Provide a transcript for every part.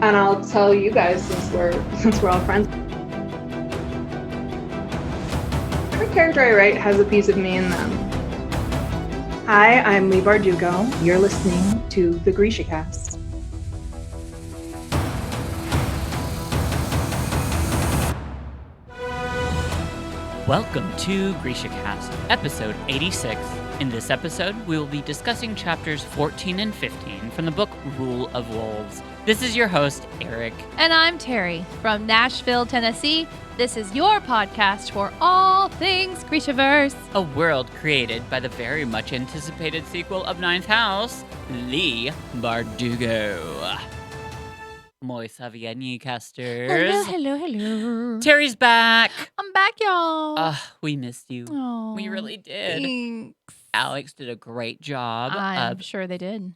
And I'll tell you guys since we're all friends. Every character I write has a piece of me in them. Hi, I'm Lee Bardugo. You're listening to the GrishaCast. Welcome to GrishaCast, episode 86. In this episode, we will be discussing chapters 14 and 15 from the book Rule of Wolves. This is your host, Eric. And I'm Terry from Nashville, Tennessee. This is your podcast for all things Grishaverse. A world created by the very much anticipated sequel of Ninth House, Lee Bardugo. Moi Saviani casters. Hello. Terry's back. I'm back, y'all. We missed you. Oh, We really did. Thanks. Alex did a great job I'm of sure they did.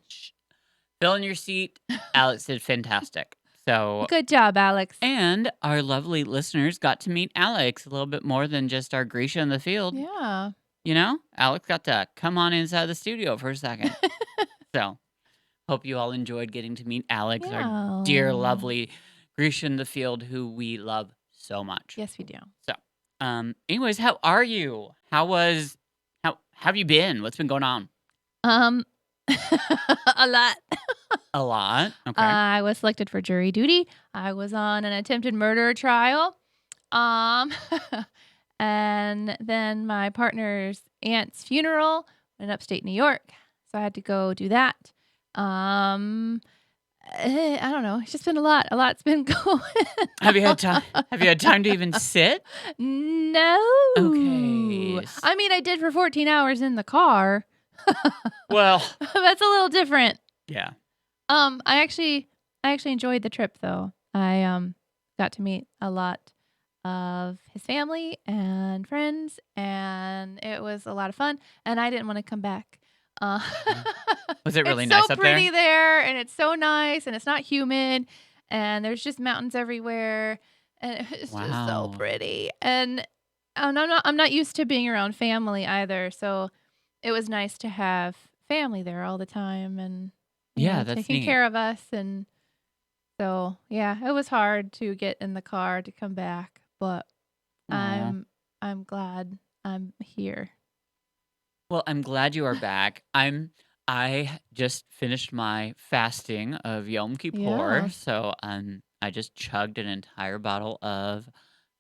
filling your seat. Alex did fantastic. So Good job, Alex. And our lovely listeners got to meet Alex a little bit more than just our Grisha in the field. Yeah. You know, Alex got to come on inside the studio for a second. So, hope you all enjoyed getting to meet Alex, our dear, lovely Grisha in the field, who we love so much. Yes, we do. So, anyways, how are you? How have you been? What's been going on? A lot. A lot. Okay. I was selected for jury duty. I was on an attempted murder trial. And then my partner's aunt's funeral in upstate New York. So I had to go do that. I don't know. It's just been a lot. A lot's been going. Have you had time? Have you had time to even sit? No. Okay. I mean, I did for 14 hours in the car. Well, that's a little different. Yeah. I actually enjoyed the trip though. I got to meet a lot of his family and friends, and it was a lot of fun. And I didn't want to come back. Was it really it's nice so up pretty there? and it's so nice, and it's not humid, and there's just mountains everywhere, and it's just so pretty. And I'm not used to being around family either, so it was nice to have family there all the time, and that's taking neat. care of us. And so it was hard to get in the car to come back, but Aww. I'm glad I'm here. Well, I'm glad you are back. I just finished my fasting of Yom Kippur, Yeah. so I just chugged an entire bottle of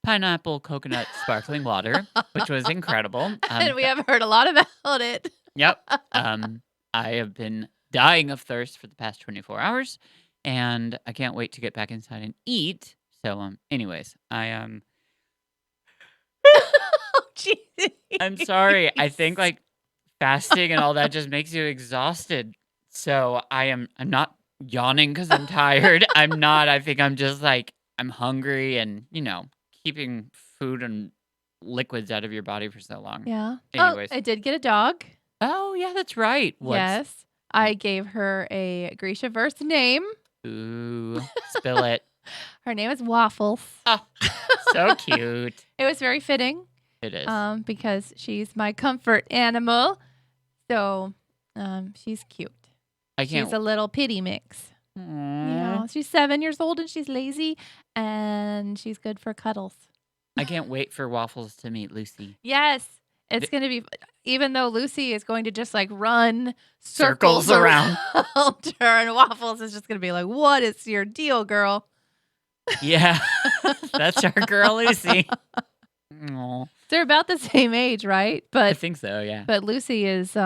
pineapple coconut sparkling water, which was incredible. And we have heard a lot about it. Yep. I have been dying of thirst for the past 24 hours, and I can't wait to get back inside and eat. So, anyways, Oh, I'm sorry. I think like fasting and all that just makes you exhausted. So I'm not yawning because I'm tired. I'm not. I think I'm just like I'm hungry, and keeping food and liquids out of your body for so long. Yeah. Anyways. Oh, I did get a dog. Oh yeah, that's right. Yes. I gave her a Grishaverse name. Ooh, spill it. Her name is Waffles. Oh, so cute. It was very fitting. It is. Because she's my comfort animal. So, she's cute. She's a little pity mix. She's 7 years old and she's lazy, and she's good for cuddles. I can't wait for Waffles to meet Lucy. Yes. It's going to be, even though Lucy is going to just like run circles around her, and Waffles is just going to be like, what is your deal, girl? Yeah, that's our girl, Lucy. Aww. They're about the same age, right? But I think so, yeah. But Lucy is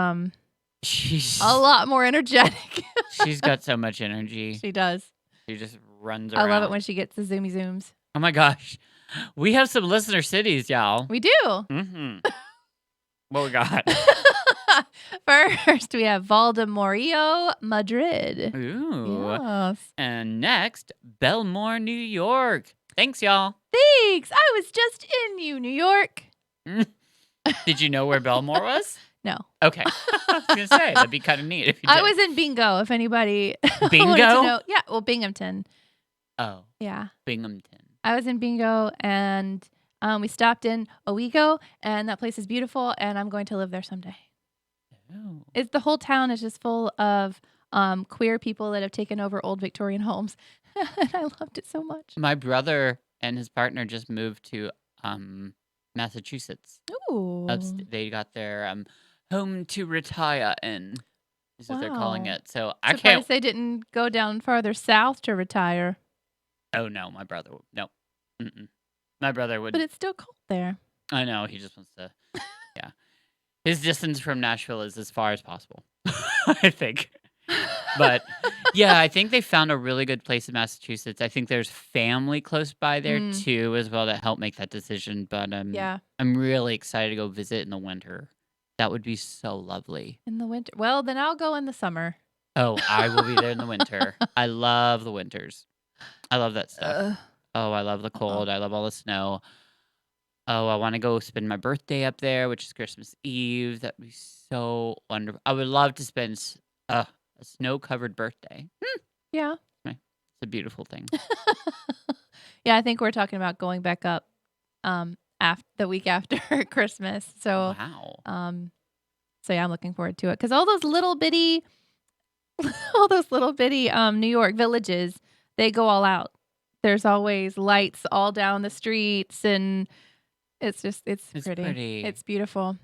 she's a lot more energetic. She's got so much energy. She does. She just runs around. I love it when she gets the zoomies. Oh my gosh. We have some listener cities, y'all. We do. Mm-hmm. What we got? First, we have Valdemorillo, Madrid. Ooh. Yes. And next, Belmore, New York. Thanks, y'all. Thanks. I was just in New York. Did you know where Belmore was? No. Okay. I was going to say, that'd be kind of neat if you did. I was in Bingo, if anybody Bingo? wanted to know. Yeah, well, Binghamton. Oh. Yeah. Binghamton. I was in Bingo, and we stopped in Owego, and that place is beautiful, and I'm going to live there someday. Oh. The whole town is just full of queer people that have taken over old Victorian homes. And I loved it so much. My brother and his partner just moved to Massachusetts. Ooh. They got their home to retire in, is what they're calling Wow. it. So I can't. Surprised they didn't go down farther south to retire. Oh no, my brother. No, my brother would. But it's still cold there. I know he just wants to. Yeah, his distance from Nashville is as far as possible. I think. But yeah, I think they found a really good place in Massachusetts. I think there's family close by there too, as well, that helped make that decision. But Yeah. I'm really excited to go visit in the winter. That would be so lovely. In the winter. Well, then I'll go in the summer. Oh, I will be there in the winter. I love the winters. I love that stuff. Oh, I love the cold. I love all the snow. Oh, I want to go spend my birthday up there, which is Christmas Eve. That'd be so wonderful. I would love to spend a snow-covered birthday. Yeah. It's a beautiful thing. Yeah, I think we're talking about going back up after the week after Christmas. So Wow. so yeah, I'm looking forward to it because all those little bitty New York villages, they go all out. There's always lights all down the streets, and it's pretty. It's beautiful.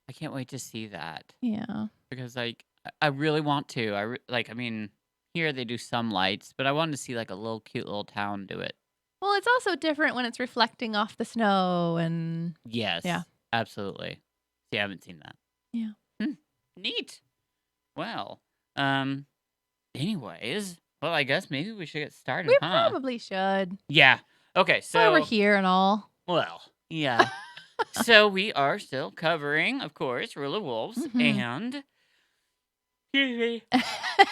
I can't wait to see that. Yeah. Because like I really want to. I mean, here they do some lights, but I wanted to see like a little cute little town do it. Well, it's also different when it's reflecting off the snow and Yes. Yeah. Absolutely. See, I haven't seen that. Yeah. Neat. Well, anyways, well, I guess maybe we should get started, we huh? probably should. Yeah. Okay, That's why so we're here and all. well, yeah. So we are still covering, of course, Rule of Wolves and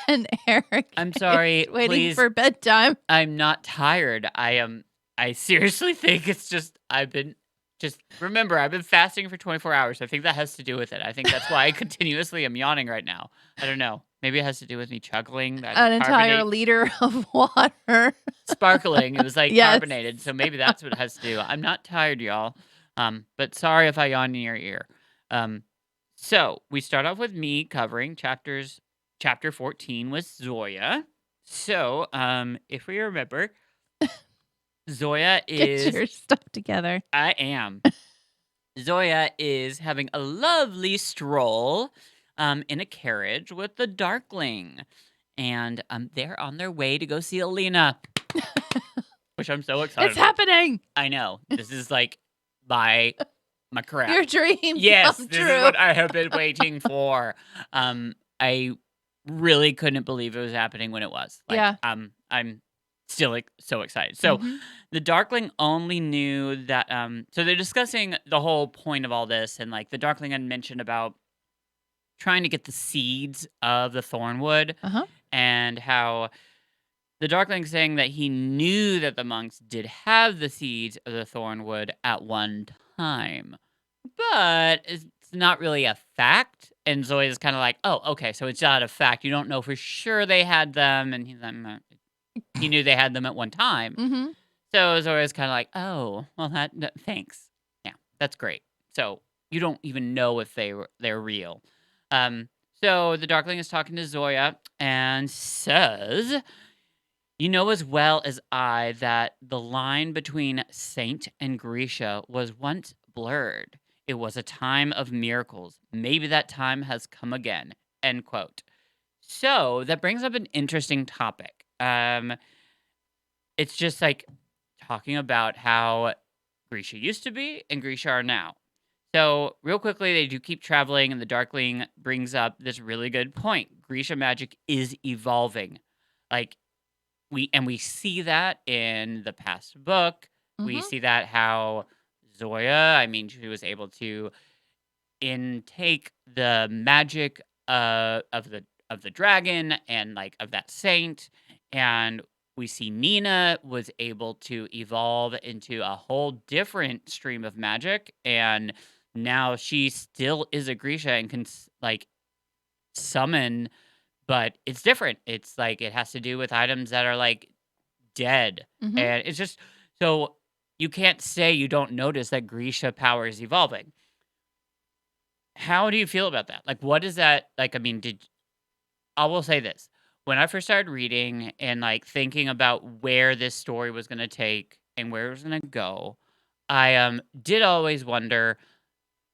And Eric I'm sorry, is waiting please. for bedtime. I'm not tired. I seriously think it's just remember, I've been fasting for 24 hours. I think that has to do with it. I think that's why I continuously am yawning right now. I don't know. Maybe it has to do with me chuggling that An entire carbonate- liter of water. sparkling. It was like Yes. carbonated, so maybe that's what it has to do. I'm not tired, y'all. But sorry if I yawn in your ear. So we start off with me covering chapter 14 with Zoya. So, if we remember, Zoya is Get your stuff together. I am. Zoya is having a lovely stroll in a carriage with the Darkling. And they're on their way to go see Alina. Which I'm so excited It's about. happening. I know. This is like my crap. Your dream Yes, come this true. is what I have been waiting for. I really couldn't believe it was happening when it was. Like, Yeah. I'm still like so excited. So the Darkling only knew that. So they're discussing the whole point of all this, and like the Darkling had mentioned about trying to get the seeds of the Thornwood, and how the Darkling saying that he knew that the monks did have the seeds of the Thornwood at one time, but it's not really a fact. And Zoya's kind of like, oh, okay, so it's not a fact. You don't know for sure they had them, and he's like, he knew they had them at one time. So Zoya's kind of like, oh, well, that thanks. Yeah, that's great. So you don't even know if they're real. So the Darkling is talking to Zoya and says, you know as well as I that the line between Saint and Grisha was once blurred. It was a time of miracles. Maybe that time has come again. End quote. So that brings up an interesting topic. It's just like talking about how Grisha used to be and Grisha are now. So real quickly, they do keep traveling, and the Darkling brings up this really good point. Grisha magic is evolving. Like, we see that in the past book. We see that how Zoya, I mean, she was able to intake the magic of the dragon and like of that saint, and we see Nina was able to evolve into a whole different stream of magic, and now she still is a Grisha and can like summon, but it's different. It's like it has to do with items that are like dead, and it's just so you can't say you don't notice that Grisha power is evolving. How do you feel about that? Like, what is that? Like, I mean, I will say this. when I first started reading and like thinking about where this story was going to take and where it was going to go, I did always wonder.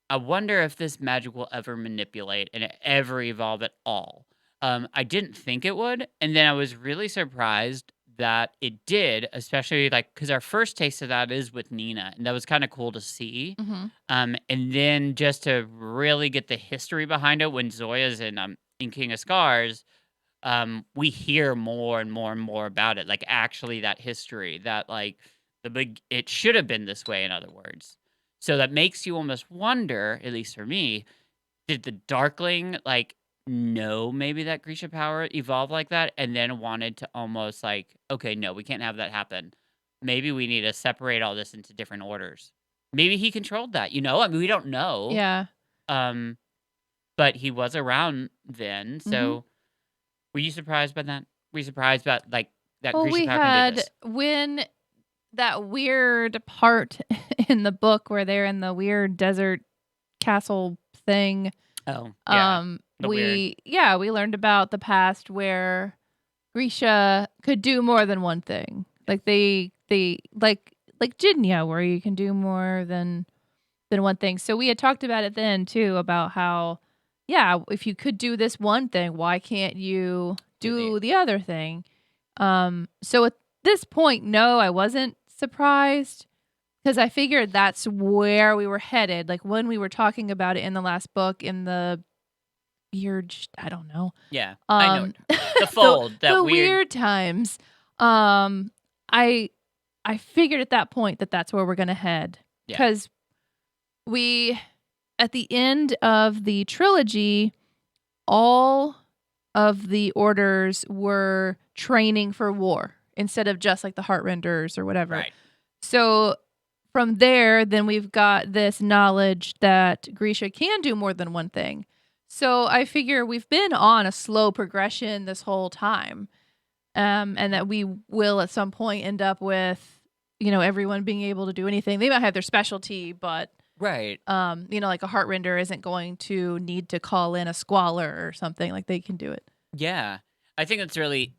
I wonder if this magic will ever manipulate and ever evolve at all. I didn't think it would, and then I was really surprised that it did, especially like because our first taste of that is with Nina, and that was kind of cool to see. Mhm. And then just to really get the history behind it when Zoya's in King of Scars, we hear more and more and more about it. Like actually that history that like it should have been this way, in other words. So that makes you almost wonder, at least for me, did the Darkling like know maybe that Grisha power evolved like that and then wanted to almost like, okay, no, we can't have that happen. Maybe we need to separate all this into different orders. Maybe he controlled that, you know? I mean, we don't know. Yeah. Um, but he was around then, Mhm. so were you surprised by that? Were you surprised about like that Well, Grisha we power can do had this? when that weird part in the book where they're in the weird desert castle thing. Oh, yeah. The weird. We learned about the past where Grisha could do more than one thing. Like they like Jidnya where you can do more than one thing. So we had talked about it then too about how if you could do this one thing, why can't you do the other thing? So at this point, no, I wasn't surprised because I figured that's where we were headed. Like when we were talking about it in the last book in the weird, I don't know. Yeah, I know. Um, The fold, that the weird. weird times. I figured at that point that that's where we're gonna head Yeah. because we at the end of the trilogy, all of the orders were training for war instead of just like the Heartrenders or whatever. Right. So from there, then we've got this knowledge that Grisha can do more than one thing. So I figure we've been on a slow progression this whole time, and that we will at some point end up with, everyone being able to do anything. They might have their specialty, but Right. like a Heartrender isn't going to need to call in a Squalor or something. Like they can do it. Yeah. I think it's really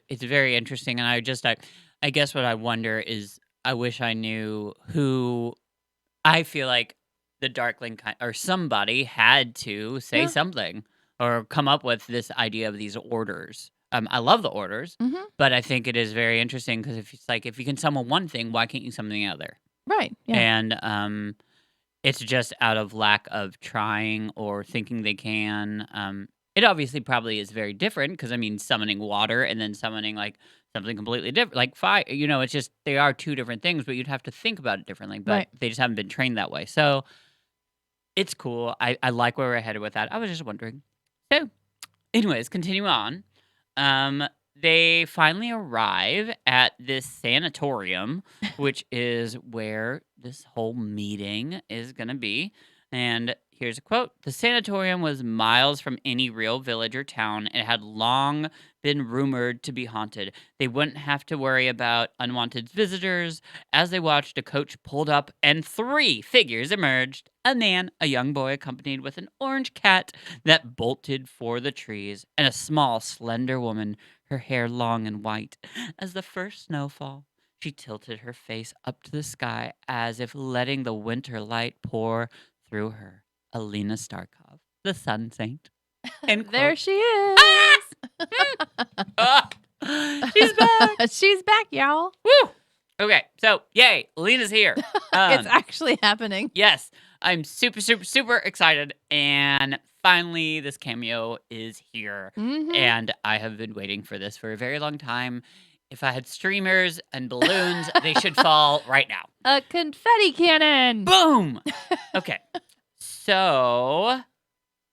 it's very interesting. And I guess what I wonder is I wish I knew who I feel like the Darkling or somebody had to say Yeah. something or come up with this idea of these orders. I love the orders, Mhm. but I think it is very interesting because if you can summon one thing, why can't you summon the other? Right. Yeah. And it's just out of lack of trying or thinking they can. It obviously probably is very different because I mean, summoning water and then summoning like something completely different, like fire. It's just they are two different things, but you'd have to think about it differently. But Right. they just haven't been trained that way, so it's cool. I like where we're headed with that. I was just wondering. So, anyways, continue on. They finally arrive at this sanatorium, which is where this whole meeting is going to be. And here's a quote. The sanatorium was miles from any real village or town and had long been rumored to be haunted. They wouldn't have to worry about unwanted visitors. As they watched, a coach pulled up and 3 figures emerged. A man, a young boy accompanied with an orange cat that bolted for the trees, and a small, slender woman, her hair long and white as the first snowfall. She tilted her face up to the sky as if letting the winter light pour through her. Alina Starkov, the Sun Saint. End There quote. she is. Ah! She's back. She's back, y'all. Woo! Okay, so yay, Alina's here. It's actually happening. Yes, I'm super, super, super excited. And finally, this cameo is here. Mhm. And I have been waiting for this for a very long time. If I had streamers and balloons, they should fall right now. A confetti cannon. Boom! Okay, so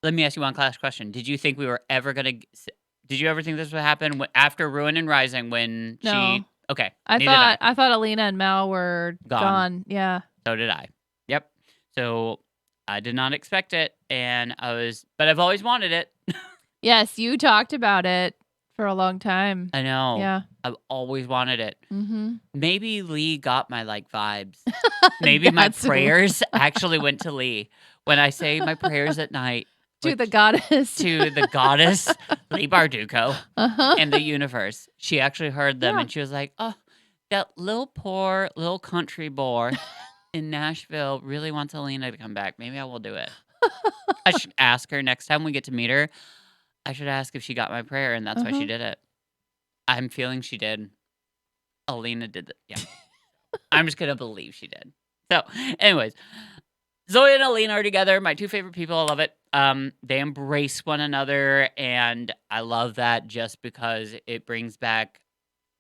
let me ask you one last question. Did you think we were ever going to... Did you ever think this would happen after Ruin and Rising when No. she... Okay, I neither did thought Alina and Mal were gone. Yeah. So did I. Yep. So I did not expect it, but I've always wanted it. Yes, you talked about it for a long time. I know. Yeah. I've always wanted it. Mm-hmm. Maybe Lee got my vibes. Maybe my That's prayers actually went to Lee. When I say my prayers at night, To the which goddess. to the goddess Lee Bardugo Uh-huh. and the universe. She actually heard them Yeah. and she was like, "Oh, that little poor little country boy in Nashville really wants Alina to come back. Maybe I will do it." I should ask her next time we get to meet her. I should ask if she got my prayer, and that's why she Uh-huh. did it. I'm feeling she did. Alina did it. Yeah. I'm just gonna believe she did. So, anyways, Zoe and Alina are together. My two favorite people. I love it. They embrace one another, and I love that just because it brings back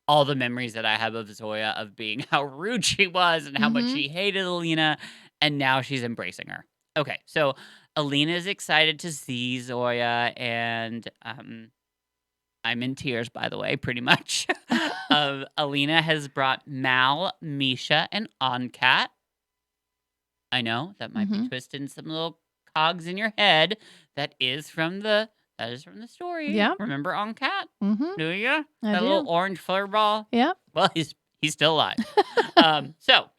all the memories that I have of Zoya of being how rude she was and how much Mhm. she hated Alina, and now she's embracing her. Okay, so Alina is excited to see Zoya, and I'm in tears, by the way, pretty much. Alina has brought Mal, Misha, and Oncat. I know that might be Mhm. twisting some little cogs in your head. That is from the story. Yeah. Remember Oncat? Mhm. Do you? I That little do. orange furball? Yep. Well, he's still alive. So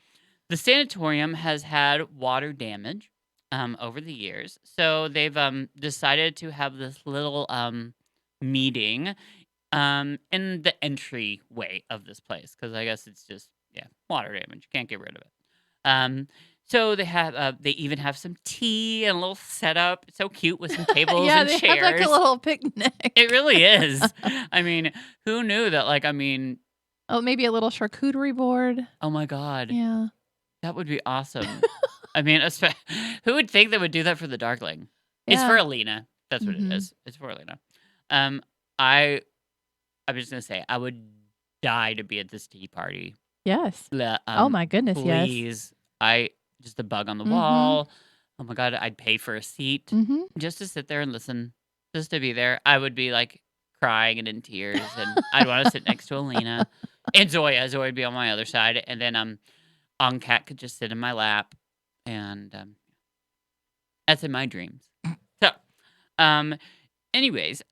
the sanatorium has had water damage over the years, so they've decided to have this little meeting in the entryway of this place because I guess it's just water damage. You can't get rid of it. So they even have some tea and a little setup. It's so cute with some tables Yeah, and they have like a chairs. little picnic. It really is. I mean, who knew that? Like, I mean, Oh, maybe a little charcuterie board. oh my God, Yeah. that would be awesome. I mean, who would think they would do that for the Darkling? It's for Yeah. Alina. That's what it Mhm. is. It's for Alina. Um, I I'm just gonna say I would die to be at this tea party. Yes. Le- Oh Um, my goodness, yes. please, I just a bug on the Mhm. wall. Oh my God, I'd pay for a seat Mhm. just to sit there and listen, just to be there. I would be like crying and in tears, and I'd want to sit next to Alina and Zoya. Zoya would be on my other side, and then Cat could just sit in my lap, and that's in my dreams. So, um, anyways,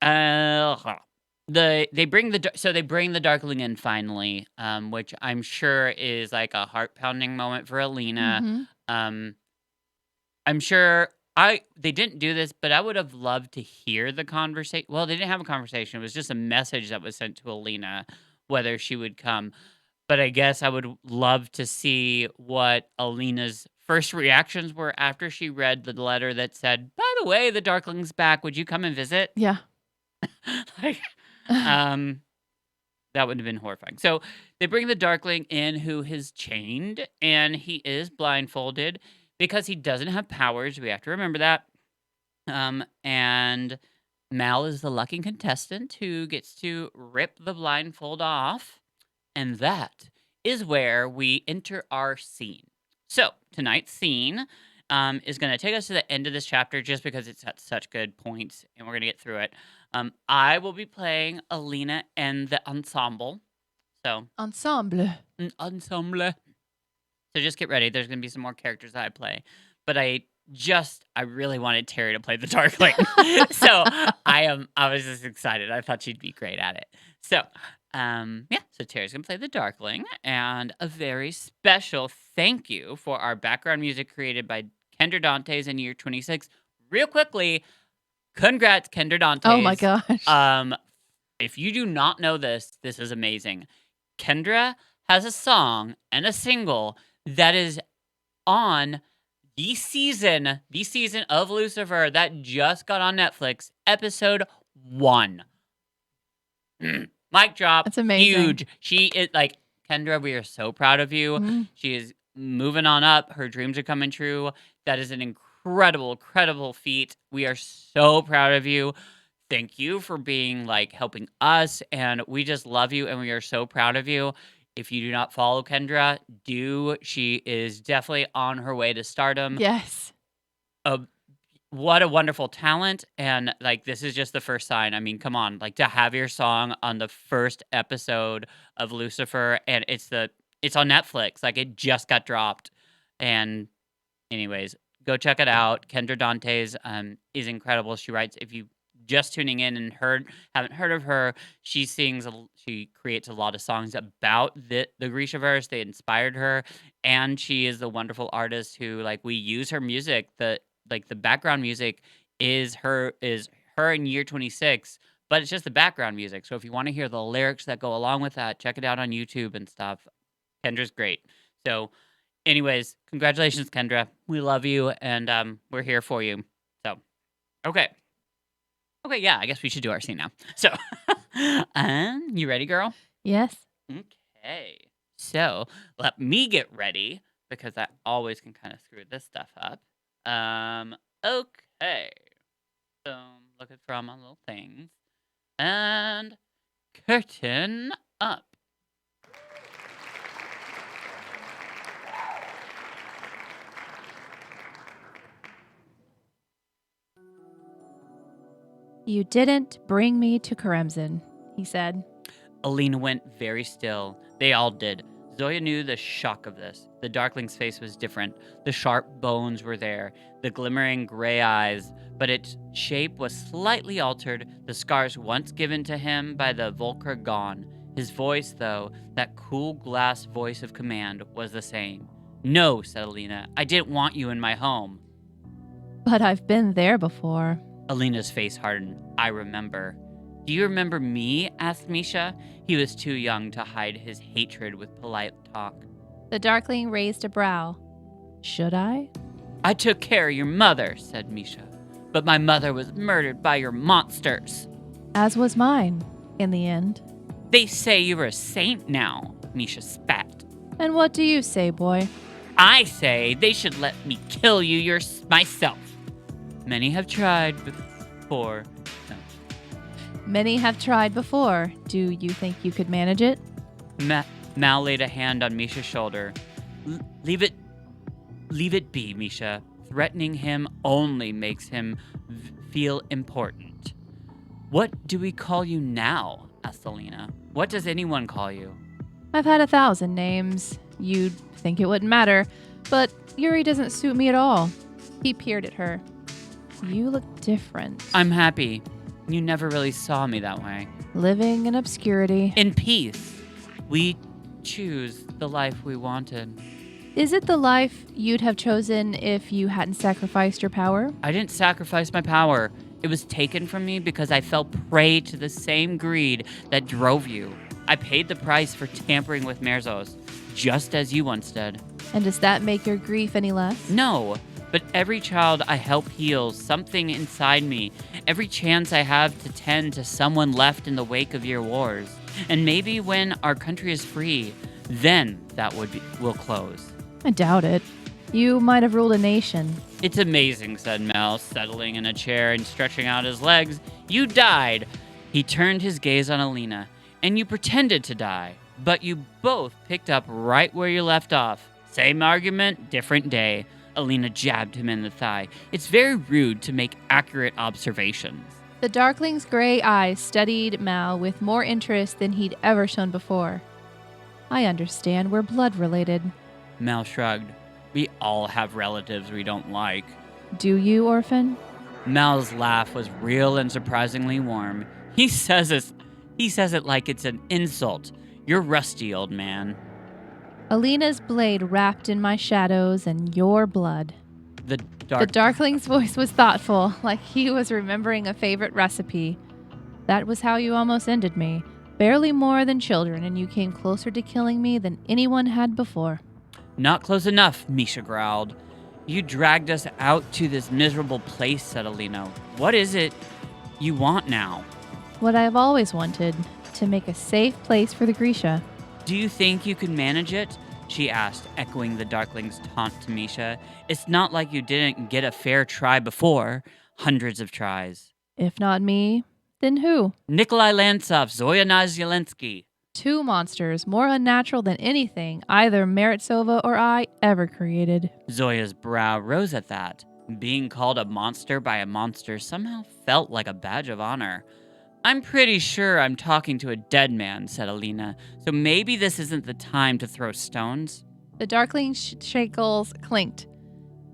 they bring they bring the Darkling in finally, which I'm sure is like a heart pounding moment for Alina. Mhm. Um, I'm sure they didn't do this, but I would have loved to hear the conversation. Well, they didn't have a conversation. It was just a message that was sent to Alina whether she would come. But I guess I would love to see what Alina's first reactions were after she read the letter that said, "By the way, the Darkling's back. Would you come and visit?" Yeah. Like, um, that would have been horrifying. So they bring the Darkling in, who is chained, and he is blindfolded because he doesn't have powers. We have to remember that. And Mal is the lucky contestant who gets to rip the blindfold off. And that is where we enter our scene. So tonight's scene is going to take us to the end of this chapter just because it's at such good points and we're going to get through it. I will be playing Alina and the ensemble. So, Ensemble. an ensemble. So just get ready. There's going to be some more characters that I play. But I really wanted Terry to play the Darkling. So I was just excited. I thought she'd be great at it. So so Terry's gonna play the Darkling, and a very special thank you for our background music created by Kendra Dantes in year 26. Real quickly, congrats, Kendra Oh my Dantes. gosh. If you do not know this, this is amazing. Kendra has a song and a single that is on the season of Lucifer that just got on Netflix, episode 1. Mic drop. That's amazing. Huge. She is like, Kendra, we are so proud of you. Mhm. She is moving on up. Her dreams are coming true. That is an incredible feat. We are so proud of you. Thank you for being like helping us, and we just love you, and we are so proud of you. If you do not follow Kendra, do. She is definitely on her way to stardom. Yes. What a wonderful talent, and like this is just the first sign. I mean, come on, like to have your song on the first episode of Lucifer, and it's on Netflix. Like it just got dropped, and anyways, go check it out. Kendra Dantes is incredible. She writes. If you just tuning in and haven't heard of her, she creates a lot of songs about the Grishaverse. They inspired her, and she is the wonderful artist who like we use her music. The background music is her in year 26, but it's just the background music. So if you want to hear the lyrics that go along with that, check it out on YouTube and stuff. Kendra's great. So anyways, congratulations, Kendra. We love you, and we're here for you. So, okay. Okay, yeah, I guess we should do our scene now. So, you ready, girl? Yes. Okay. So, let me get ready because I always can kind of screw this stuff up. Okay. So, looking for all my little things. And curtain up. You didn't bring me to Karamzin, he said. Alina went very still. They all did. Zoya knew the shock of this. The Darkling's face was different. The sharp bones were there, the glimmering gray eyes, but its shape was slightly altered, the scars once given to him by the Volker gone. His voice, though, that cool glass voice of command, was the same. No, said Alina, I didn't want you in my home. But I've been there before. Alina's face hardened. I remember. Do you remember me? Asked Misha. He was too young to hide his hatred with polite talk. The Darkling raised a brow. Should I? I took care of your mother, said Misha. But my mother was murdered by your monsters. As was mine, in the end. They say you're a saint now, Misha spat. And what do you say, boy? I say they should let me kill you myself. Many have tried before. No. Many have tried before. Do you think you could manage it? Mal laid a hand on Misha's shoulder. Leave it be, Misha. Threatening him only makes him feel important. What do we call you now? Asked Alina. What does anyone call you? I've had 1,000 names. You'd think it wouldn't matter, but Yuri doesn't suit me at all. He peered at her. You look different. I'm happy. You never really saw me that way. Living in obscurity. In peace. We choose the life we wanted. Is it the life you'd have chosen if you hadn't sacrificed your power? I didn't sacrifice my power. It was taken from me because I fell prey to the same greed that drove you. I paid the price for tampering with Merzos, just as you once did. And does that make your grief any less? No, but every child I help heals something inside me. Every chance I have to tend to someone left in the wake of your wars. And maybe when our country is free, then that will close. I doubt it. You might have ruled a nation. It's amazing, said Mel, settling in a chair and stretching out his legs. You died. He turned his gaze on Alina. And you pretended to die. But you both picked up right where you left off. Same argument, different day. Alina jabbed him in the thigh. It's very rude to make accurate observations. The Darkling's gray eyes studied Mal with more interest than he'd ever shown before. I understand we're blood related. Mal shrugged. We all have relatives we don't like. Do you, orphan? Mal's laugh was real and surprisingly warm. He says it like it's an insult. You're rusty, old man. Alina's blade wrapped in my shadows and your blood. The Darkling's voice was thoughtful, like he was remembering a favorite recipe. That was how you almost ended me. Barely more than children, and you came closer to killing me than anyone had before. Not close enough, Misha growled. You dragged us out to this miserable place, said Alina. What is it you want now? What I've always wanted, to make a safe place for the Grisha. Do you think you can manage it? She asked, echoing the Darkling's taunt to Misha. It's not like you didn't get a fair try before. Hundreds of tries. If not me, then who? Nikolai Lantsov, Zoya Nazyalensky. 2 monsters, more unnatural than anything either Meritsova or I ever created. Zoya's brow rose at that. Being called a monster by a monster somehow felt like a badge of honor. I'm pretty sure I'm talking to a dead man, said Alina, so maybe this isn't the time to throw stones. The Darkling shackles clinked.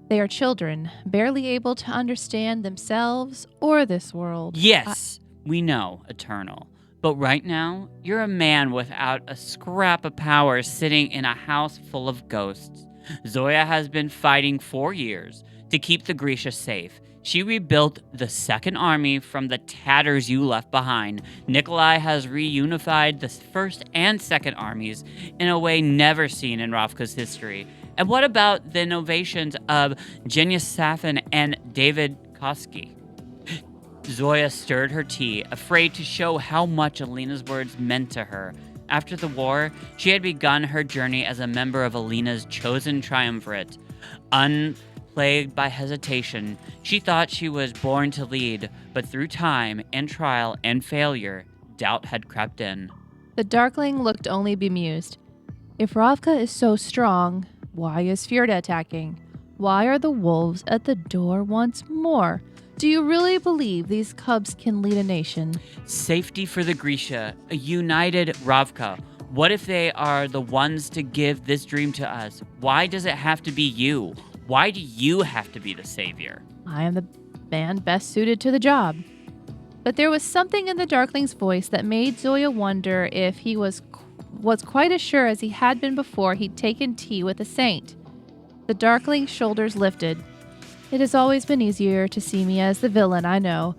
They are children, barely able to understand themselves or this world. Yes, we know, Eternal. But right now, you're a man without a scrap of power sitting in a house full of ghosts. Zoya has been fighting for years to keep the Grisha safe. She rebuilt the Second Army from the tatters you left behind. Nikolai has reunified the First and Second Armies in a way never seen in Ravka's history. And what about the innovations of Genius Safin and David Koski? Zoya stirred her tea, afraid to show how much Alina's words meant to her. After the war, she had begun her journey as a member of Alina's chosen triumvirate. Unplagued by hesitation, she thought she was born to lead, but through time and trial and failure, doubt had crept in. The Darkling looked only bemused. If Ravka is so strong, why is Fjorda attacking? Why are the wolves at the door once more? Do you really believe these cubs can lead a nation? Safety for the Grisha, a united Ravka. What if they are the ones to give this dream to us? Why does it have to be you? Why do you have to be the savior? I am the man best suited to the job. But there was something in the Darkling's voice that made Zoya wonder if he was quite as sure as he had been before he'd taken tea with a saint. The Darkling's shoulders lifted. It has always been easier to see me as the villain, I know.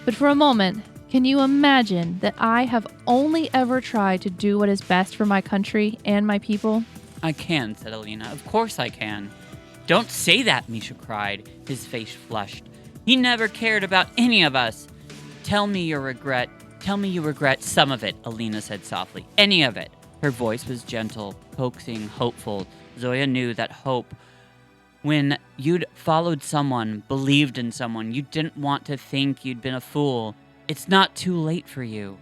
But for a moment, can you imagine that I have only ever tried to do what is best for my country and my people? I can, said Alina. Of course I can. Don't say that, Misha cried. His face flushed. He never cared about any of us. Tell me you regret some of it, Alina said softly. Any of it. Her voice was gentle, coaxing, hopeful. Zoya knew that hope, when you'd followed someone, believed in someone, you didn't want to think you'd been a fool. It's not too late for you.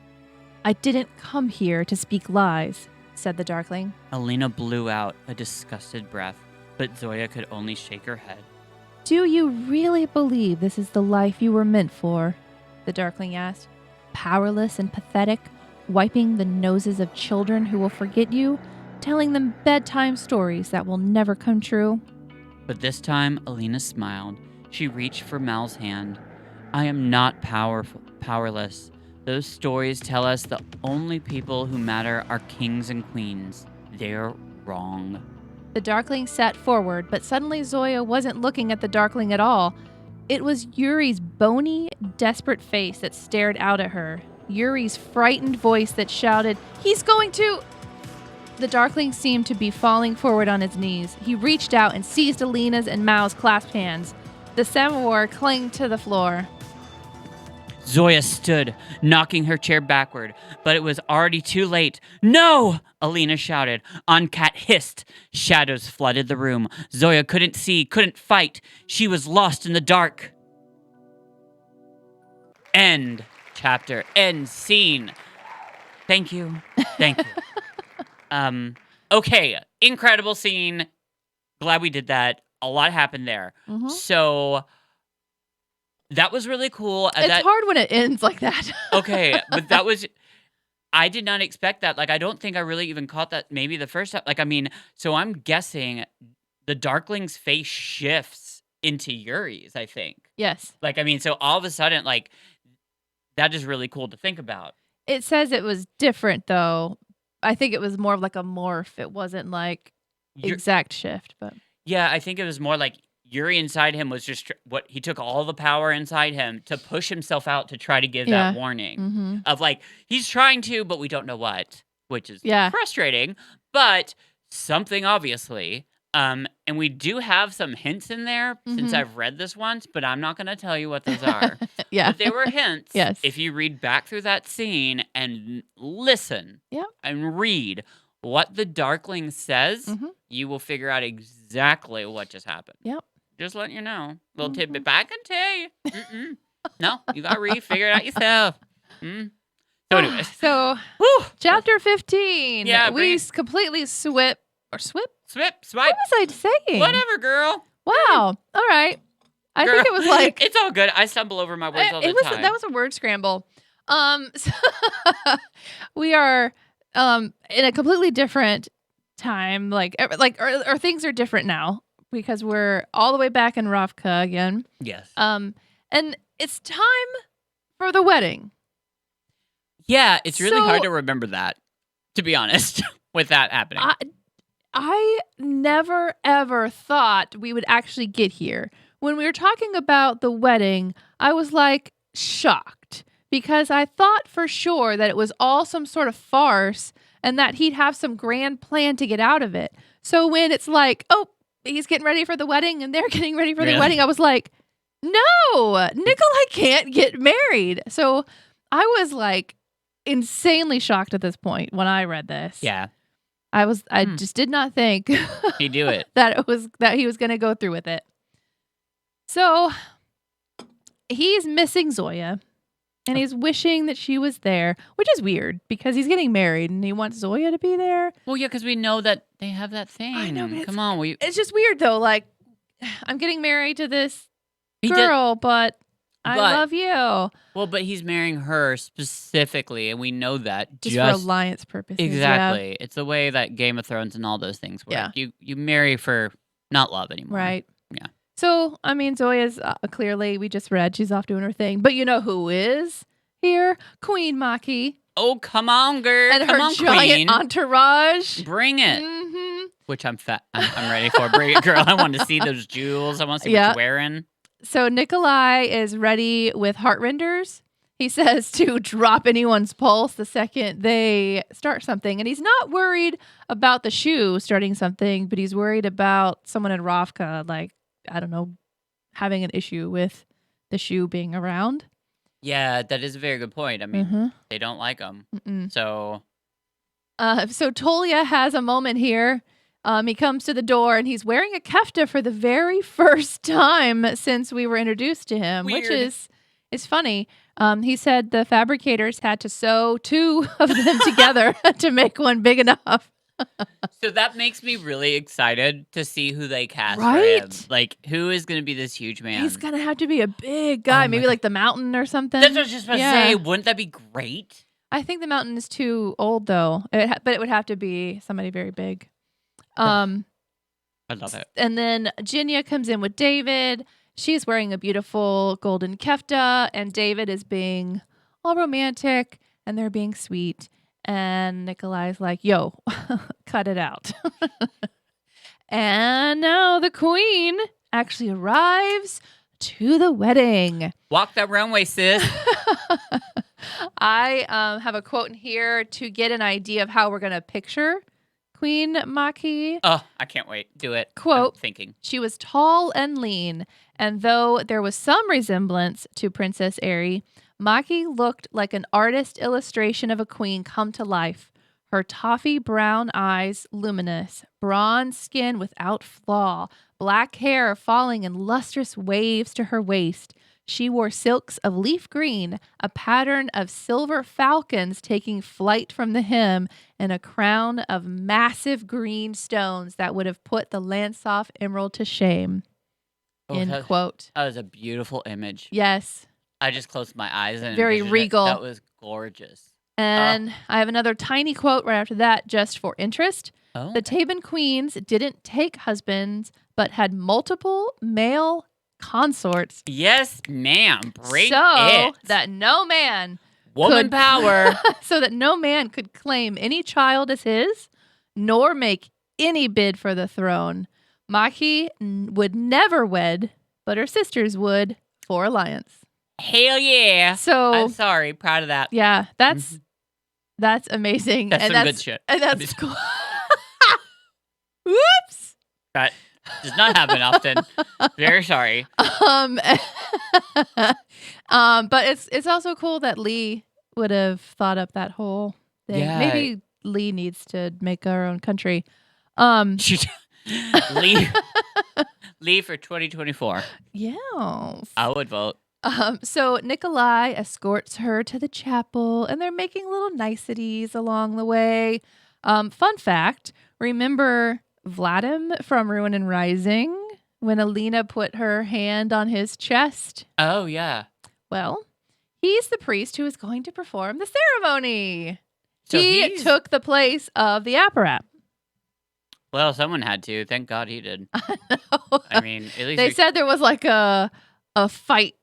I didn't come here to speak lies, said the Darkling. Alina blew out a disgusted breath, but Zoya could only shake her head. Do you really believe this is the life you were meant for? The Darkling asked. Powerless and pathetic, wiping the noses of children who will forget you, telling them bedtime stories that will never come true. But this time, Alina smiled. She reached for Mal's hand. I am not powerless. Those stories tell us the only people who matter are kings and queens. They're wrong. The Darkling sat forward, but suddenly Zoya wasn't looking at the Darkling at all. It was Yuri's bony, desperate face that stared out at her. Yuri's frightened voice that shouted, "He's going to..." The Darkling seemed to be falling forward on his knees. He reached out and seized Alina's and Mao's clasped hands. The samovar clanged to the floor. Zoya stood, knocking her chair backward, but it was already too late. No! Alina shouted. Ankat hissed. Shadows flooded the room. Zoya couldn't see, couldn't fight. She was lost in the dark. End chapter. End scene. Thank you. Thank you. Okay, incredible scene. Glad we did that. A lot happened there. Mm-hmm. So that was really cool. It's hard when it ends like that. Okay, but that was... I did not expect that. Like, I don't think I really even caught that maybe the first time. Like, I mean, so I'm guessing the Darkling's face shifts into Yuri's, I think. Yes. Like, I mean, so all of a sudden, like, that is really cool to think about. It says it was different, though. I think it was more of like a morph. It wasn't like exact shift, but... Yeah, I think it was more like Yuri inside him was just what he took all the power inside him to push himself out to try to give that warning of like, he's trying to, but we don't know what, which is frustrating, but something obviously. And we do have some hints in there since I've read this once, but I'm not going to tell you what those are. But they were hints. Yes. If you read back through that scene and listen and read what the Darkling says, you will figure out exactly what just happened. Yep. Just letting you know. Little tidbit, but I can tell you. No, you got to read, figure it out yourself. So anyway. So, chapter 15. Yeah, we completely swipe. Swipe. What was I saying? Whatever, girl. Wow. All right. I think it was like... It's all good. I stumble over my words all the time. That was a word scramble. So we are in a completely different time. Or things are different now because we're all the way back in Ravka again. Yes. And it's time for the wedding. Yeah, it's really hard to remember that, to be honest, with that happening. I never, ever thought we would actually get here. when we were talking about the wedding, I was like shocked because I thought for sure that it was all some sort of farce and that he'd have some grand plan to get out of it. So when it's like, oh, he's getting ready for the wedding and they're getting ready for the wedding, I was like, no, Nikolai can't get married. So I was like insanely shocked at this point when I read this. Yeah. I just did not think He'd do it. that he was going to go through with it. So he's missing Zoya and he's wishing that she was there, which is weird because he's getting married and he wants Zoya to be there. Well, yeah, because we know that they have that thing. I know, but Come on. It's just weird though. Like, I'm getting married to this girl, but I love you. Well, but he's marrying her specifically, and we know that just for alliance purposes. Exactly. Yeah. It's the way that Game of Thrones and all those things work. Yeah. You marry for not love anymore. Right. Yeah. So, I mean, Zoya's clearly, we just read, she's off doing her thing. But you know who is here? Queen Maki. Oh, come on, girl. And come her on, giant Queen. entourage. Bring it. Mm-hmm. Which I'm ready for. Bring it, girl. I want to see those jewels. I want to see what you're wearing. So Nikolai is ready with heartrenders. He says to drop anyone's pulse the second they start something. And he's not worried about the shoe starting something, but he's worried about someone in Ravka, like, I don't know, having an issue with the shoe being around. Yeah, that is a very good point. I mean, they don't like them. So Tolia has a moment here. He comes to the door and he's wearing a kefta for the very first time since we were introduced to him, Weird. which is funny. He said the fabricators had to sew two of them together to make one big enough. So that makes me really excited to see who they cast for Right? him. Like, who is going to be this huge man? He's going to have to be a big guy, maybe like the Mountain or something. That's what I was just about to say. Wouldn't that be great? I think the Mountain is too old, though. But it would have to be somebody very big. I love it. And then Jinya comes in with David. She's wearing a beautiful golden kefta, and David is being all romantic, and they're being sweet. And Nikolai's like, yo, cut it out. And now the queen actually arrives to the wedding. Walk that runway, sis. I have a quote in here to get an idea of how we're going to picture Queen Maki. Oh, I can't wait. Do it. Quote, I'm thinking. She was tall and lean, and though there was some resemblance to Princess Aerie, Maki looked like an artist illustration of a queen come to life. Her toffee brown eyes luminous, bronze skin without flaw, black hair falling in lustrous waves to her waist. She wore silks of leaf green, a pattern of silver falcons taking flight from the hem, and a crown of massive green stones that would have put the Lansoff emerald to shame. End quote. That was a beautiful image. Yes. I just closed my eyes and very regal. That was gorgeous. And I have another tiny quote right after that, just for interest. Oh. The Taban queens didn't take husbands, but had multiple male consorts. Yes, ma'am. Bring so it. that no man Woman power. So that no man could claim any child as his, nor make any bid for the throne. Maki would never wed, but her sisters would for alliance. Hell yeah. So I'm sorry. Proud of that. Yeah, that's amazing. That's and some good shit. And that's cool. Whoops. That does not happen often. Very sorry. But it's also cool that Lee would have thought up that whole thing. Yeah. Maybe Lee needs to make our own country. Lee for 2024. Yes. I would vote. So Nikolai escorts her to the chapel, and they're making little niceties along the way. Fun fact, remember Vladim from Ruin and Rising when Alina put her hand on his chest? Oh, yeah. Well, he's the priest who is going to perform the ceremony. So he took the place of the apparat. Well, someone had to. Thank God he did. I mean, at least they said there was like a fight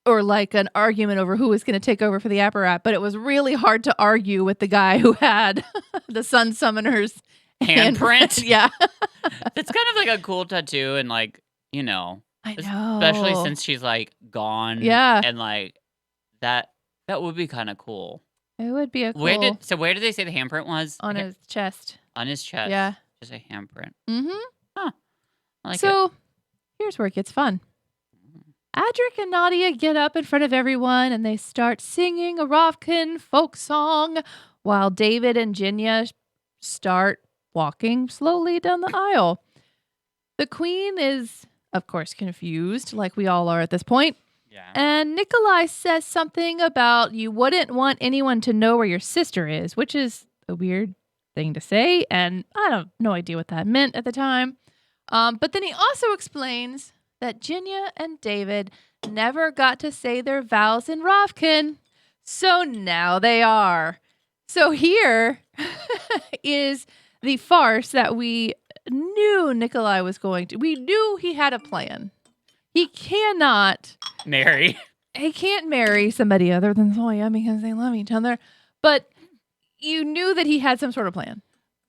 or like an argument over who was going to take over for the apparat, but it was really hard to argue with the guy who had the Sun Summoner's handprint. Yeah. It's kind of like a cool tattoo and like, you know. I know. Especially since she's like gone. Yeah. And like that would be kind of cool. It would be a cool Where did they say the handprint was? on his chest. On his chest. Yeah. Just a handprint. Mm-hmm. Huh. I like So it. here's where it gets fun. Adric and Nadia get up in front of everyone and they start singing a Rovkin folk song while David and Jinya start walking slowly down the aisle. The queen is, of course, confused, like we all are at this point. Yeah. And Nikolai says something about you wouldn't want anyone to know where your sister is, which is a weird thing to say. And I have no idea what that meant at the time. But then he also explains that Jinya and David never got to say their vows in Rovkin. So now they are. So here is the farce that we knew Nikolai was going to. We knew he had a plan. He cannot marry. He can't marry somebody other than Zoya because they love each other. But you knew that he had some sort of plan.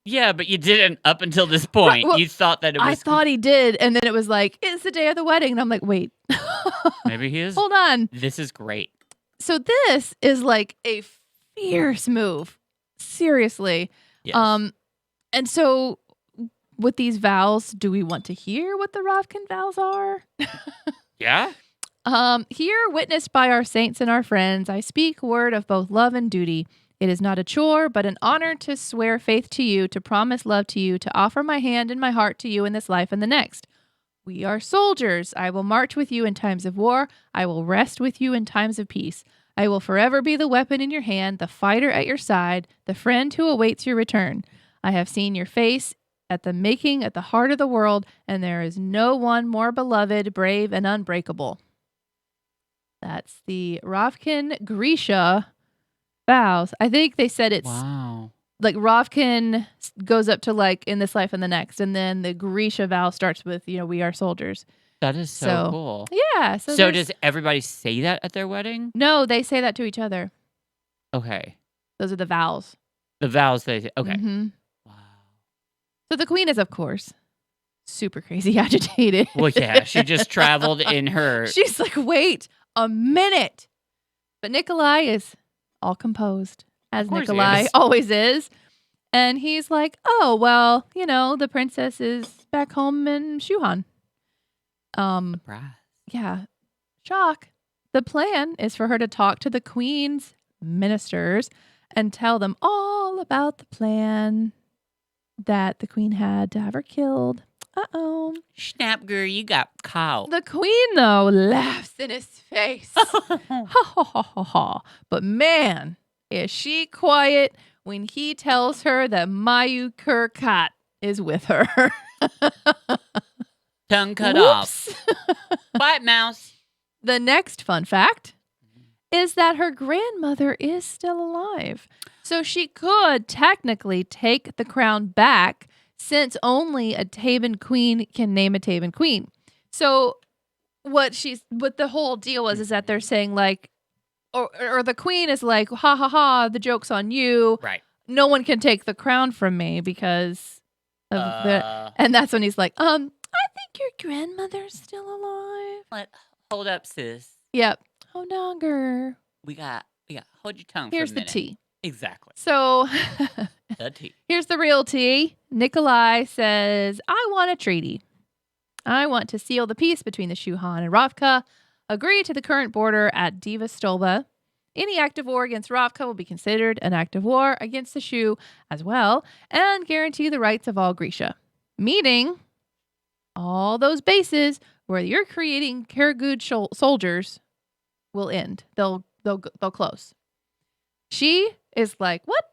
Yeah, but you didn't up until this point. Right, well, you thought that it was... I thought he did, and then it was like, it's the day of the wedding. And I'm like, wait. Maybe he is. Hold on. This is great. So this is like a fierce move. Seriously. Yes. And so with these vows, do we want to hear what the Rovkin vows are? Yeah? Here, witnessed by our saints and our friends, I speak word of both love and duty. It is not a chore, but an honor to swear faith to you, to promise love to you, to offer my hand and my heart to you in this life and the next. We are soldiers. I will march with you in times of war. I will rest with you in times of peace. I will forever be the weapon in your hand, the fighter at your side, the friend who awaits your return. I have seen your face at the heart of the world, and there is no one more beloved, brave, and unbreakable. That's the Rovkin Grisha vows. I think they said it's like Rovkin goes up to like in this life and the next, and then the Grisha vow starts with, we are soldiers. That is so cool. Yeah. So does everybody say that at their wedding? No, they say that to each other. Okay. Those are the vows. The vows they say. Okay. Mm-hmm. Wow. So the queen is, of course, super crazy agitated. Well, yeah, she just traveled in her... She's like, wait a minute. But Nikolai is all composed, as Nikolai always is. And he's like, oh, well, the princess is back home in Shuhan. Surprise. Yeah. Shock. The plan is for her to talk to the queen's ministers and tell them all about the plan that the queen had to have her killed. Uh-oh. Snap, girl, you got caught. The queen, though, laughs in his face. Ha, ha, ha, ha, ha. But man, is she quiet when he tells her that Mayu Kurkat is with her. Tongue cut off. Bite, mouse. The next fun fact is that her grandmother is still alive. So she could technically take the crown back, since only a Taban queen can name a Taban queen. So what the whole deal is that they're saying like, or the queen is like, ha ha ha, the joke's on you. Right. No one can take the crown from me because of and that's when he's like, I think your grandmother's still alive. What? Hold up, sis. Yep. Hold on, girl. We got, hold your tongue Here's for a the minute. tea. Exactly. So The tea. Here's the real tea. Nikolai says, I want a treaty. I want to seal the peace between the Shuhan and Ravka, agree to the current border at Diva Stolba. Any act of war against Ravka will be considered an act of war against the Shu as well, and guarantee the rights of all Grisha. Meaning, all those bases where you're creating Karagud soldiers will end. They'll close. She is like, what?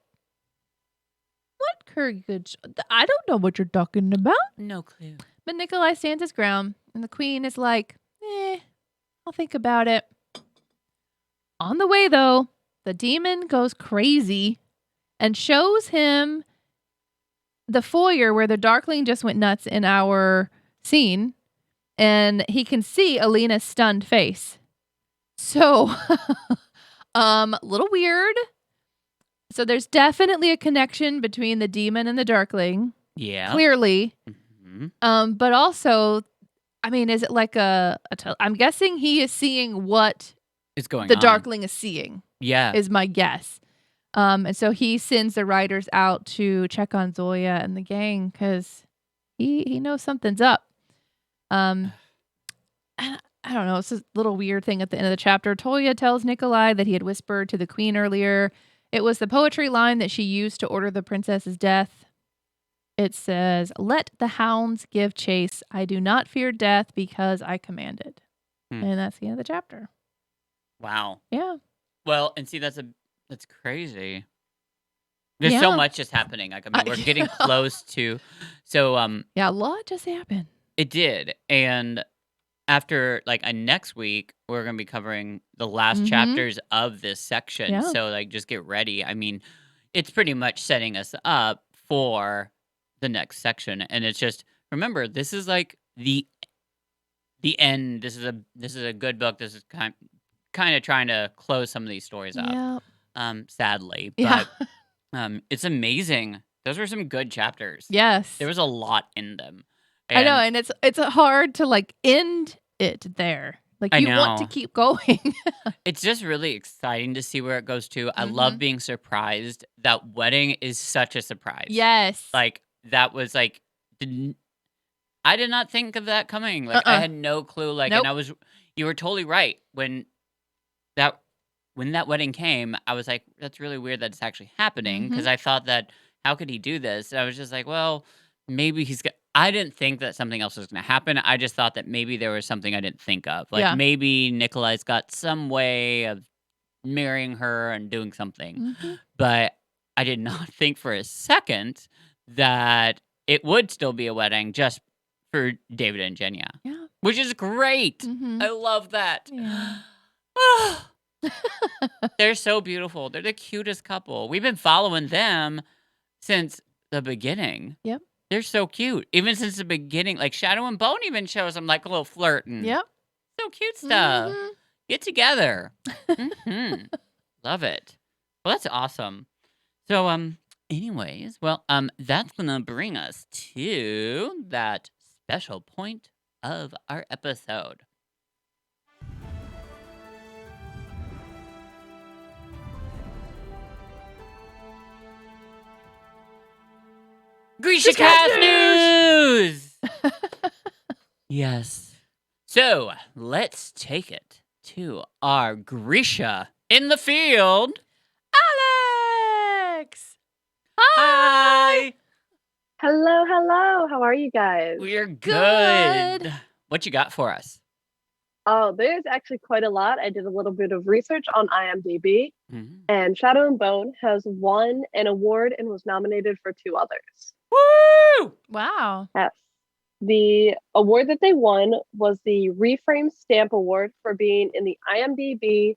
What Karagud? I don't know what you're talking about. No clue. But Nikolai stands his ground, and the queen is like, I'll think about it. On the way, though, the demon goes crazy and shows him the foyer where the Darkling just went nuts in our scene, and he can see Alina's stunned face. So, little weird. So there's definitely a connection between the demon and the Darkling. Yeah. Clearly. Mm-hmm. But also, I mean, is it like I'm guessing he is seeing what It's going the on. Darkling is seeing, Yeah. is my guess. And so he sends the riders out to check on Zoya and the gang because he knows something's up. And I don't know. It's a little weird thing at the end of the chapter. Tolia tells Nikolai that he had whispered to the queen earlier. It was the poetry line that she used to order the princess's death. It says, "Let the hounds give chase. I do not fear death because I command it." And that's the end of the chapter. Wow. Yeah. Well, and see, that's crazy. There's so much just happening. Like, I mean, we're getting close to. So, yeah, a lot just happened. It did, and after next week, we're gonna be covering the last chapters of this section. Yeah. So, just get ready. I mean, it's pretty much setting us up for the next section, and it's just remember this is like the end. This is a good book. This is kind of trying to close some of these stories up. Sadly, but it's amazing. Those were some good chapters. Yes. There was a lot in them. I know, and it's hard to end it there. You want to keep going. It's just really exciting to see where it goes to. I love being surprised. That wedding is such a surprise. Yes. That was I did not think of that coming. I had no clue. Nope. And you were totally right. When that wedding came, I was like, that's really weird that it's actually happening. Because I thought that, how could he do this? And I was just like, well, maybe I didn't think that something else was going to happen. I just thought that maybe there was something I didn't think of. Maybe Nikolai's got some way of marrying her and doing something. But I did not think for a second that it would still be a wedding just for David and Jenya. Yeah. Which is great. I love that. Yeah. They're so beautiful. They're the cutest couple. We've been following them since the beginning. Yep. They're so cute. Even since the beginning. Shadow and Bone even shows them a little flirting. Yep. So cute stuff. Get together. Love it. Well, that's awesome. So, anyways, that's gonna bring us to that special point of our episode. GrishaCast news! Yes. So, let's take it to our Grisha in the field. Alex! Hi! Hello, hello. How are you guys? We're good. What you got for us? Oh, there's actually quite a lot. I did a little bit of research on IMDb, and Shadow and Bone has won an award and was nominated for 2 others. Woo! Wow. Yes. The award that they won was the Reframe Stamp Award for being in the IMDb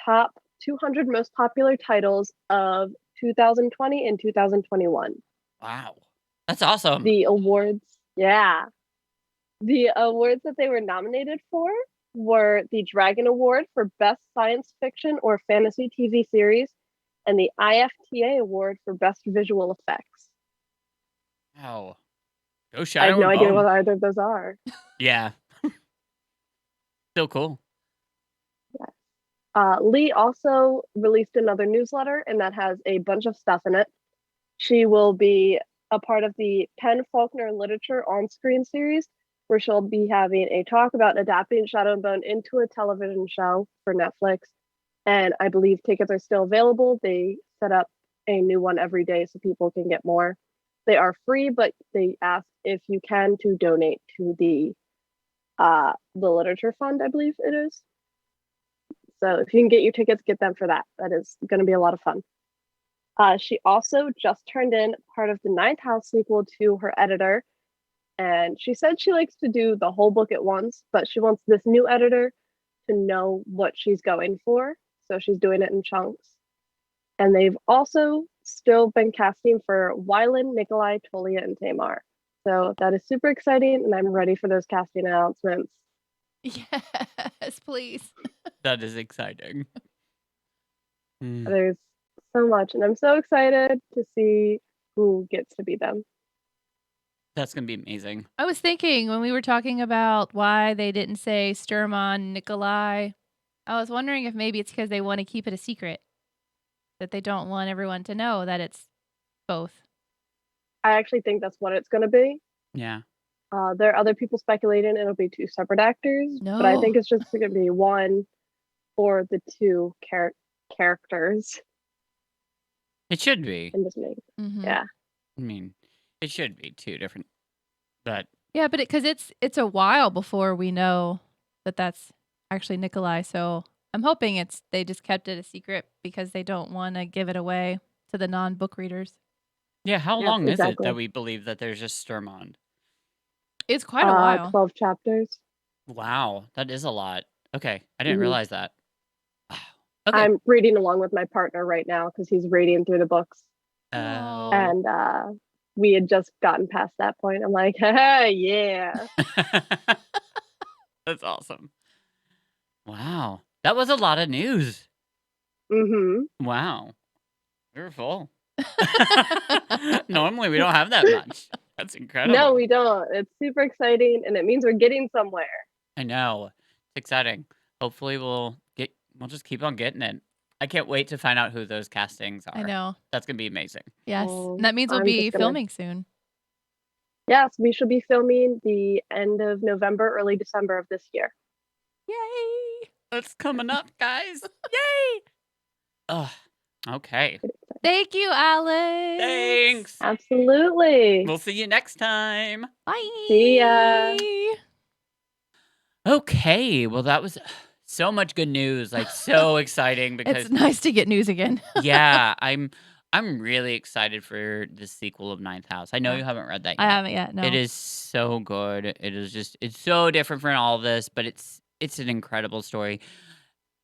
top 200 most popular titles of 2020 and 2021. Wow. That's awesome. The awards that they were nominated for were the Dragon Award for Best Science Fiction or Fantasy TV Series and the IFTA Award for Best Visual Effects. Wow. Go Shadow I have no and idea Bone. what either of those are. Yeah. Still cool. Lee also released another newsletter, and that has a bunch of stuff in it. She will be a part of the Penn Faulkner Literature on-screen series, where she'll be having a talk about adapting Shadow and Bone into a television show for Netflix. And I believe tickets are still available. They set up a new one every day so people can get more. They are free, but they ask if you can to donate to the literature fund, I believe it is. So if you can get your tickets, get them for that. That is going to be a lot of fun. She also just turned in part of the Ninth House sequel to her editor. And she said she likes to do the whole book at once, but she wants this new editor to know what she's going for. So she's doing it in chunks. And they've also still been casting for Wylan, Nikolai, Tolia, and Tamar. So that is super exciting, and I'm ready for those casting announcements. Yes, please. That is exciting. There's so much, and I'm so excited to see who gets to be them. That's going to be amazing. I was thinking when we were talking about why they didn't say Sturmon Nikolai, I was wondering if maybe it's because they want to keep it a secret, that they don't want everyone to know that it's both. I actually think that's what it's going to be. Yeah. There are other people speculating it'll be 2 separate actors, but I think No. it's just going to be one for the 2 characters It should be. in this movie. Mhm. Yeah. I mean, it should be 2 different. But Yeah, but because it's a while before we know that that's actually Nikolai, so I'm hoping they just kept it a secret because they don't want to give it away to the non-book readers. yeah, how Yes, long is it exactly. that we believe that there's just Sturmond? It's quite a while. 12 chapters. Wow, that is a lot. Okay, I didn't Mhm. realize that. Wow. Okay. I'm reading along with my partner right now because he's reading through the books. Oh. And we had just gotten past that point. I'm like, haha, yeah. That's awesome. Wow, that was a lot of news. Mm-hmm. Wow, we were full. Normally, we don't have that much. That's incredible. No, we don't. It's super exciting, and it means we're getting somewhere. I know. It's exciting. Hopefully, we'll just keep on getting it. I can't wait to find out who those castings are. I know. That's gonna be amazing. Yes. Oh, And that means we'll I'm be just gonna- filming soon. Yes, we should be filming the end of November, early December of this year. Yay! That's coming up, guys. Yay! Ugh. Okay. Thank you, Alex. Thanks. Absolutely. We'll see you next time. Bye. See ya. Okay. Well, that was so much good news. Like so exciting because It's nice to get news again. yeah, I'm really excited for the sequel of Ninth House. I know Yeah. you haven't read that yet. I haven't yet. No. It is so good. It is just it's so different from all of this, but it's an incredible story.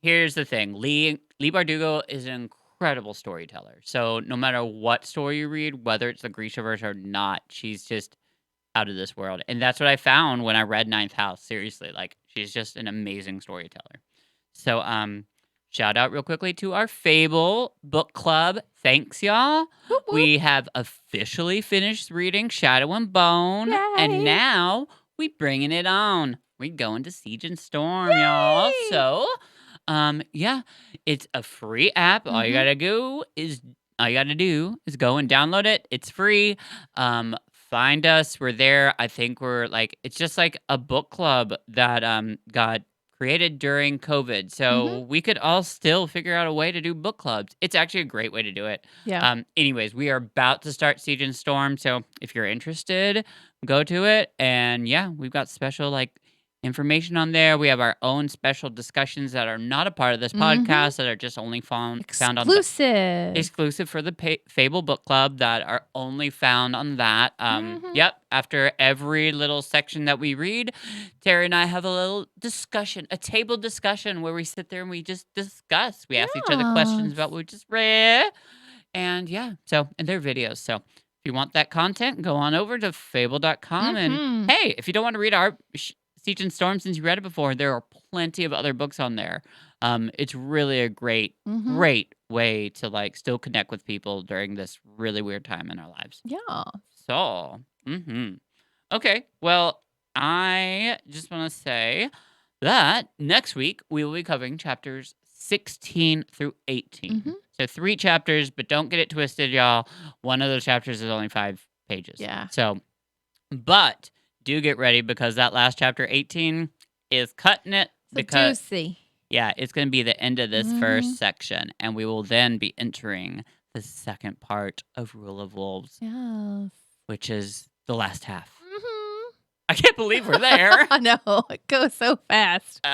Here's the thing. Leigh Bardugo is an incredible storyteller. So no matter what story you read, whether it's the Grishaverse or not, she's just out of this world. And that's what I found when I read Ninth House. Seriously, like she's just an amazing storyteller. So shout out real quickly to our Fable book club. Thanks, y'all. Whoop, whoop. We have officially finished reading Shadow and Bone, Yay. and now we bringing it on. We going to Siege and Storm, y'all. Yay. So, yeah, it's a free app. All you Mhm. gotta do is go and download it. It's free. Find us. We're there. I think we're like it's just like a book club that got created during COVID. So we could all still figure out a way to do book clubs. It's actually a great way to do it. Yeah. Anyways, we are about to start Siege and Storm. So if you're interested, go to it. And yeah, we've got special like information on there. We have our own special discussions that are not a part of this podcast that are just only found on Exclusive. exclusive for the Fable Book Club that are only found on that. Yep. After every little section that we read, Terry and I have a little discussion, a table discussion where we sit there and we just discuss. We ask each other questions about what we just read. And yeah, and they're videos. So if you want that content, go on over to fable.com. And hey, if you don't want to read our Siege and Storm since you read it before, there are plenty of other books on there. It's really a great way to like still connect with people during this really weird time in our lives. Yeah. So, okay. Well, I just want to say that next week we will be covering chapters 16 through 18. So 3 chapters, but don't get it twisted, y'all. One of those chapters is only 5 pages. Yeah. So, but do get ready because that last chapter 18 is cutting it. So juicy. Yeah, it's going to be the end of this first section, and we will then be entering the second part of Rule of Wolves, Yes. which is the last half. I can't believe we're there. I know. It goes so fast.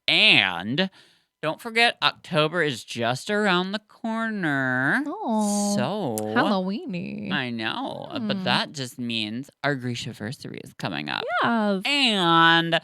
And don't forget, October is just around the corner. Oh. So Halloweeny. I know, but that just means our Grishaversary is coming up. Yes. And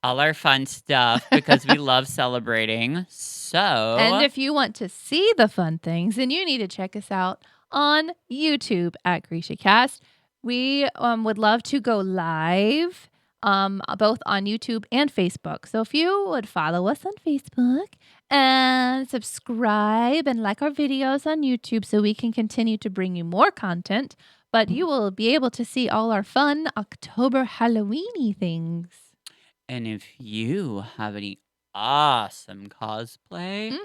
all our fun stuff because we love celebrating. So, And if you want to see the fun things, then you need to check us out on YouTube at GrishaCast. We would love to go live both on YouTube and Facebook. So if you would follow us on Facebook and subscribe and like our videos on YouTube so we can continue to bring you more content, But you will be able to see all our fun October Halloweeny things. And if you have any awesome cosplay,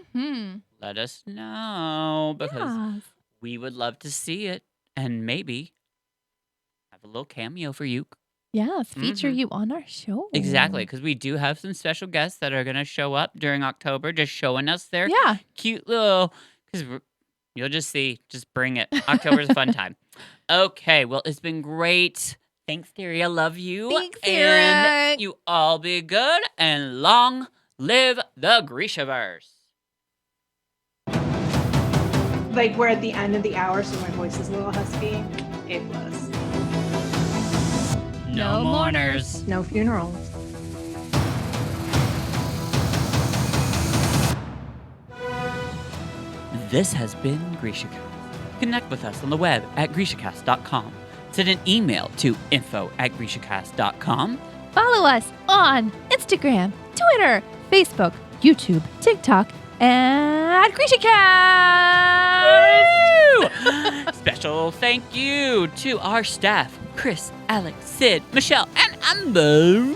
let us know because Yes. we would love to see it and maybe have a little cameo for you. Yes, feature you on our show. Exactly, because we do have some special guests that are going to show up during October, just showing us their cute little. Because you'll just see, just bring it. October's a fun time. Okay, well, it's been great. Thanks, Terry. I love you. Thanks, and Eric. you all be good and long live the Grishaverse. Like we're at the end of the hour, so my voice is a little husky. A plus. No mourners. No funerals. This has been GrishaCast. Connect with us on the web at GrishaCast.com. Send an email to info@GrishaCast.com. Follow us on Instagram, Twitter, Facebook, YouTube, TikTok, and GrishaCast! Special thank you to our staff, Chris, Alex, Sid, Michelle, and Amber.